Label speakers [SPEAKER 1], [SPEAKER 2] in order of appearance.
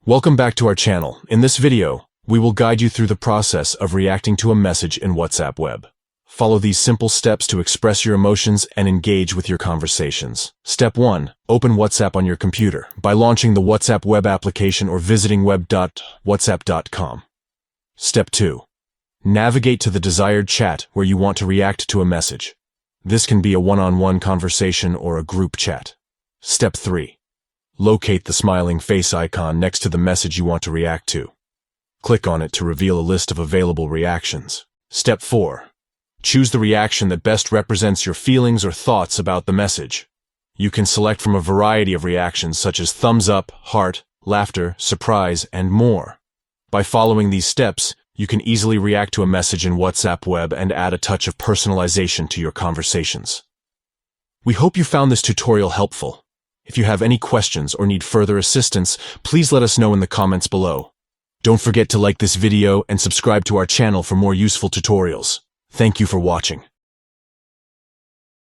[SPEAKER 1] Welcome back to our channel. In this video, we will guide you through the process of reacting to a message in WhatsApp Web. Follow these simple steps to express your emotions and engage with your conversations. Step 1. Open WhatsApp on your computer by launching the WhatsApp Web application or visiting web.whatsapp.com. Step 2. Navigate to the desired chat where you want to react to a message. This can be a one-on-one conversation or a group chat. Step 3. Locate the smiling face icon next to the message you want to react to. Click on it to reveal a list of available reactions. Step 4. Choose the reaction that best represents your feelings or thoughts about the message. You can select from a variety of reactions such as thumbs up, heart, laughter, surprise, and more. By following these steps, you can easily react to a message in WhatsApp Web and add a touch of personalization to your conversations. We hope you found this tutorial helpful. If you have any questions or need further assistance, please let us know in the comments below. Don't forget to like this video and subscribe to our channel for more useful tutorials. Thank you for watching.